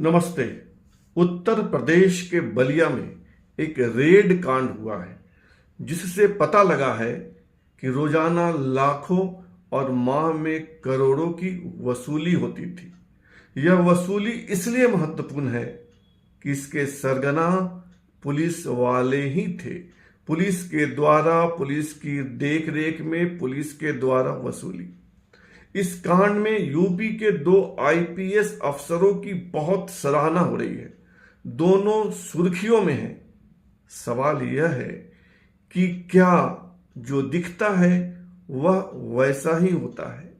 नमस्ते। उत्तर प्रदेश के बलिया में एक रेड कांड हुआ है जिससे पता लगा है कि रोजाना लाखों और माह में करोड़ों की वसूली होती थी। यह वसूली इसलिए महत्वपूर्ण है कि इसके सरगना पुलिस वाले ही थे। पुलिस के द्वारा, पुलिस की देखरेख में पुलिस के द्वारा वसूली। इस कांड में यूपी के 2 आईपीएस अफसरों की बहुत सराहना हो रही है। दोनों सुर्खियों में हैं। सवाल यह है कि क्या जो दिखता है वह वैसा ही होता है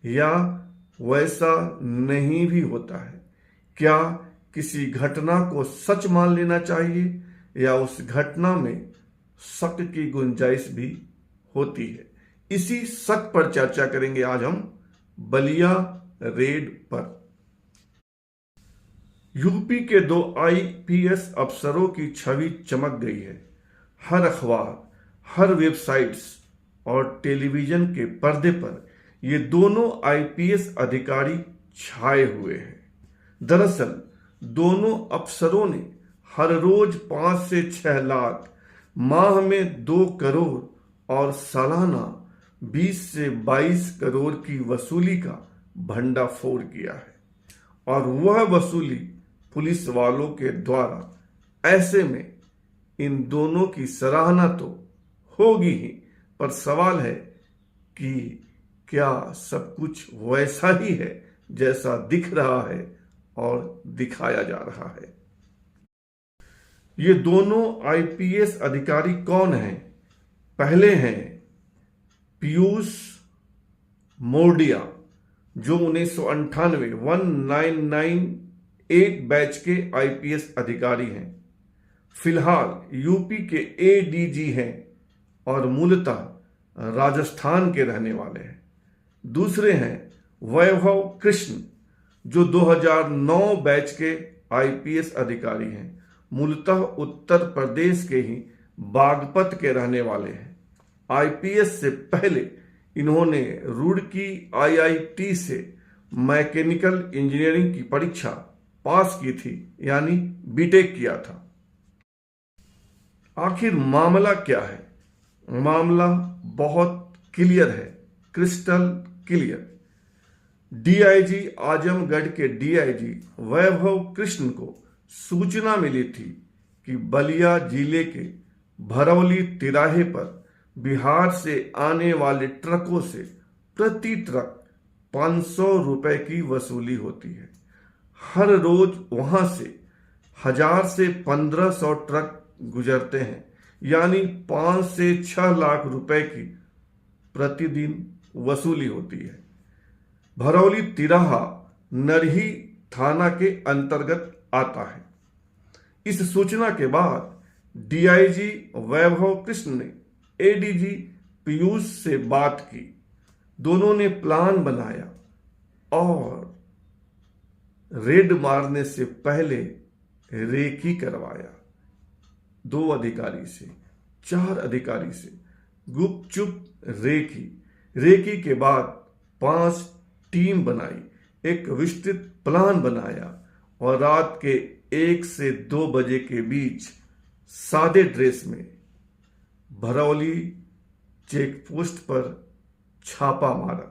या वैसा नहीं भी होता है? क्या किसी घटना को सच मान लेना चाहिए या उस घटना में शक की गुंजाइश भी होती है? इसी शक पर चर्चा करेंगे आज हम बलिया रेड पर। यूपी के 2 आईपीएस अफसरों की छवि चमक गई है। हर अखबार, हर वेबसाइट्स और टेलीविजन के पर्दे पर ये दोनों आईपीएस अधिकारी छाए हुए हैं। दरअसल दोनों अफसरों ने हर रोज 5 से 6 लाख, माह में 2 करोड़ और सालाना 20 से 22 करोड़ की वसूली का भंडाफोड़ किया है और वह वसूली पुलिस वालों के द्वारा। ऐसे में इन दोनों की सराहना तो होगी ही, पर सवाल है कि क्या सब कुछ वैसा ही है जैसा दिख रहा है और दिखाया जा रहा है? ये दोनों आईपीएस अधिकारी कौन हैं? पहले हैं पीयूष मोरडिया, जो 1998 बैच के आईपीएस अधिकारी हैं। फिलहाल यूपी के एडीजी हैं और मूलतः राजस्थान के रहने वाले हैं। दूसरे हैं वैभव कृष्ण, जो 2009 बैच के आईपीएस अधिकारी हैं। मूलतः उत्तर प्रदेश के ही बागपत के रहने वाले हैं। आईपीएस से पहले इन्होंने रुड़की आईआईटी से मैकेनिकल इंजीनियरिंग की परीक्षा पास की थी, यानी बीटेक किया था। आखिर मामला क्या है? मामला बहुत क्लियर है, क्रिस्टल क्लियर। डीआईजी आजमगढ़ के डीआईजी वैभव कृष्ण को सूचना मिली थी कि बलिया जिले के भरौली तिराहे पर बिहार से आने वाले ट्रकों से प्रति ट्रक 500 रुपए की वसूली होती है। हर रोज वहां से 1000 से 1500 ट्रक गुजरते हैं, यानी 5 से 6 लाख रुपए की प्रतिदिन वसूली होती है। भरौली तिराहा नरही थाना के अंतर्गत आता है। इस सूचना के बाद डीआईजी वैभव कृष्ण ने एडीजी पीयूष से बात की। दोनों ने प्लान बनाया और रेड मारने से पहले रेकी करवाया। 2 अधिकारी से, 4 अधिकारी से गुपचुप रेकी के बाद 5 टीम बनाई, एक विस्तृत प्लान बनाया और रात के 1 से 2 बजे के बीच सादे ड्रेस में भरौली चेक पोस्ट पर छापा मारा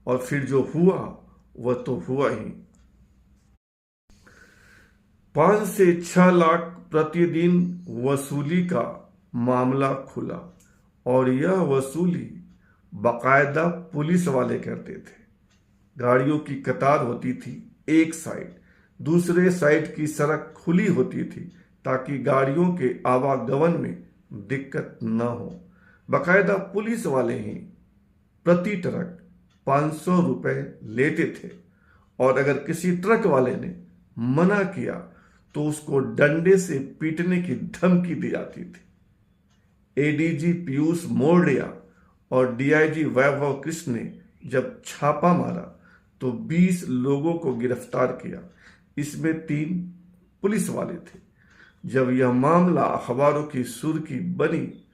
और फिर जो हुआ वह तो हुआ ही। 5 से 6 लाख प्रतिदिन वसूली का मामला खुला और यह वसूली बाकायदा पुलिस वाले करते थे। गाड़ियों की कतार होती थी एक साइड, दूसरे साइड की सड़क खुली होती थी ताकि गाड़ियों के आवागमन में दिक्कत न हो। बाकायदा पुलिस वाले ही प्रति ट्रक 500 रुपए लेते थे और अगर किसी ट्रक वाले ने मना किया तो उसको डंडे से पीटने की धमकी दी जाती थी। एडीजी पीयूष मोरडिया और डीआईजी वैभव कृष्ण ने जब छापा मारा तो 20 लोगों को गिरफ्तार किया। इसमें 3 पुलिस वाले थे। जब यह मामला अखबारों की सुर्खी बनी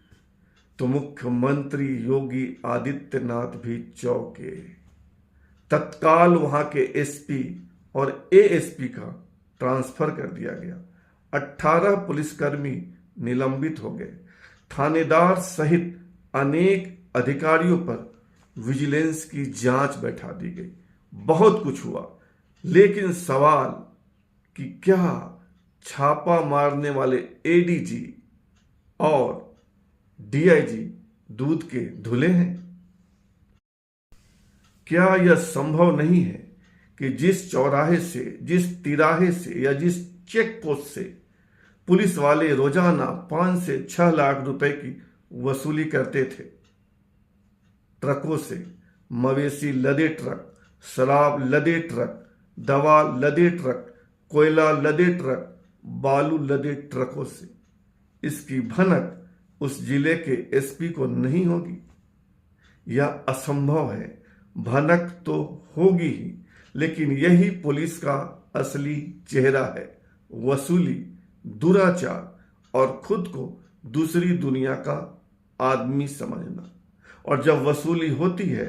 तो मुख्यमंत्री योगी आदित्यनाथ भी चौंके। तत्काल वहां के एसपी और एएसपी का ट्रांसफर कर दिया गया। 18 पुलिसकर्मी निलंबित हो गए। थानेदार सहित अनेक अधिकारियों पर विजिलेंस की जांच बैठा दी गई। बहुत कुछ हुआ, लेकिन सवाल कि क्या छापा मारने वाले एडीजी और डीआईजी दूध के धुले हैं? क्या यह संभव नहीं है कि जिस चौराहे से, जिस तिराहे से या जिस चेक पोस्ट से पुलिस वाले रोजाना 5 से 6 लाख रुपए की वसूली करते थे, ट्रकों से मवेशी लदे ट्रक, शराब लदे ट्रक, दवा लदे ट्रक, कोयला लदे ट्रक, बालू लदे ट्रकों से, इसकी भनक उस जिले के एसपी को नहीं होगी? यह असंभव है। भनक तो होगी ही, लेकिन यही पुलिस का असली चेहरा है। वसूली, दुराचार और खुद को दूसरी दुनिया का आदमी समझना। और जब वसूली होती है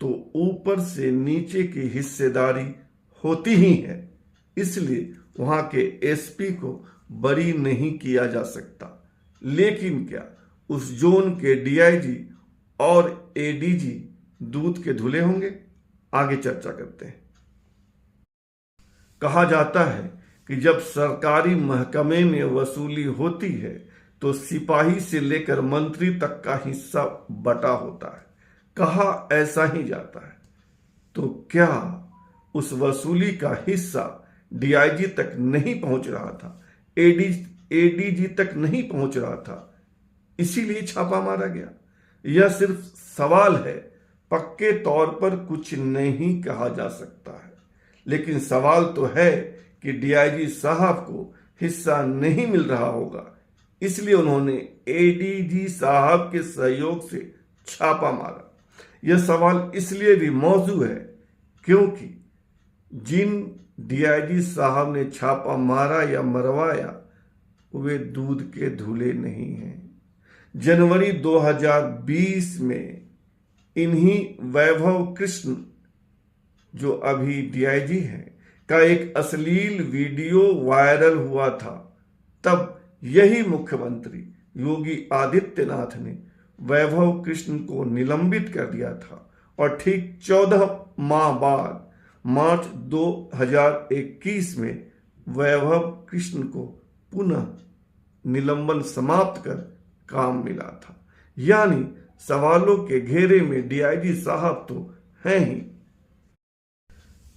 तो ऊपर से नीचे की हिस्सेदारी होती ही है, इसलिए वहां के एसपी को बरी नहीं किया जा सकता। लेकिन क्या उस जोन के डीआईजी और एडीजी दूध के धुले होंगे? आगे चर्चा करते हैं। कहा जाता है कि जब सरकारी महकमे में वसूली होती है तो सिपाही से लेकर मंत्री तक का हिस्सा बटा होता है। कहा ऐसा ही जाता है। तो क्या उस वसूली का हिस्सा डीआईजी तक नहीं पहुंच रहा था, एडीजी तक नहीं पहुंच रहा था, इसीलिए छापा मारा गया? यह सिर्फ सवाल है, पक्के तौर पर कुछ नहीं कहा जा सकता है। लेकिन सवाल तो है कि डीआईजी साहब को हिस्सा नहीं मिल रहा होगा, इसलिए उन्होंने एडीजी साहब के सहयोग से छापा मारा। यह सवाल इसलिए भी मौजू है क्योंकि जिन डीआईजी साहब ने छापा मारा या मरवाया वे दूध के धुले नहीं हैं। जनवरी 2020 में इन्हीं वैभव कृष्ण, जो अभी डीआईजी हैं, का एक अश्लील वीडियो वायरल हुआ था। तब यही मुख्यमंत्री योगी आदित्यनाथ ने वैभव कृष्ण को निलंबित कर दिया था और ठीक 14 माह बाद मार्च 2021 में वैभव कृष्ण को पुनः निलंबन समाप्त कर काम मिला था। यानी सवालों के घेरे में डीआईजी साहब तो हैं ही,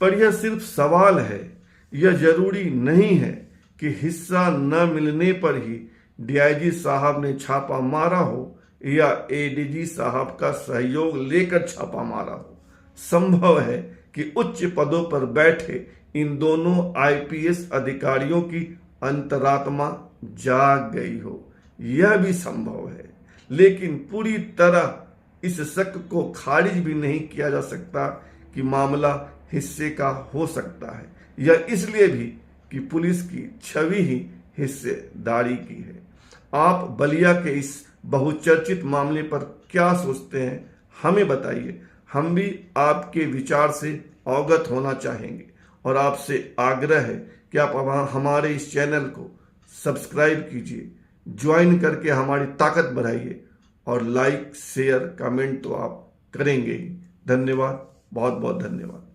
पर यह सिर्फ सवाल है। यह जरूरी नहीं है कि हिस्सा न मिलने पर ही डीआईजी साहब ने छापा मारा हो या एडीजी साहब का सहयोग लेकर छापा मारा हो। संभव है कि उच्च पदों पर बैठे इन दोनों आईपीएस अधिकारियों की अंतरात्मा जाग गई हो, यह भी संभव है। लेकिन पूरी तरह इस शक को खारिज भी नहीं किया जा सकता कि मामला हिस्से का हो सकता है। यह इसलिए भी कि पुलिस की छवि ही हिस्सेदारी की है। आप बलिया के इस बहुचर्चित मामले पर क्या सोचते हैं, हमें बताइए। हम भी आपके विचार से अवगत होना चाहेंगे और आपसे आग्रह है कि आप हमारे इस चैनल को सब्सक्राइब कीजिए, ज्वाइन करके हमारी ताकत बढ़ाइए और लाइक शेयर कमेंट तो आप करेंगे ही। धन्यवाद, बहुत बहुत धन्यवाद।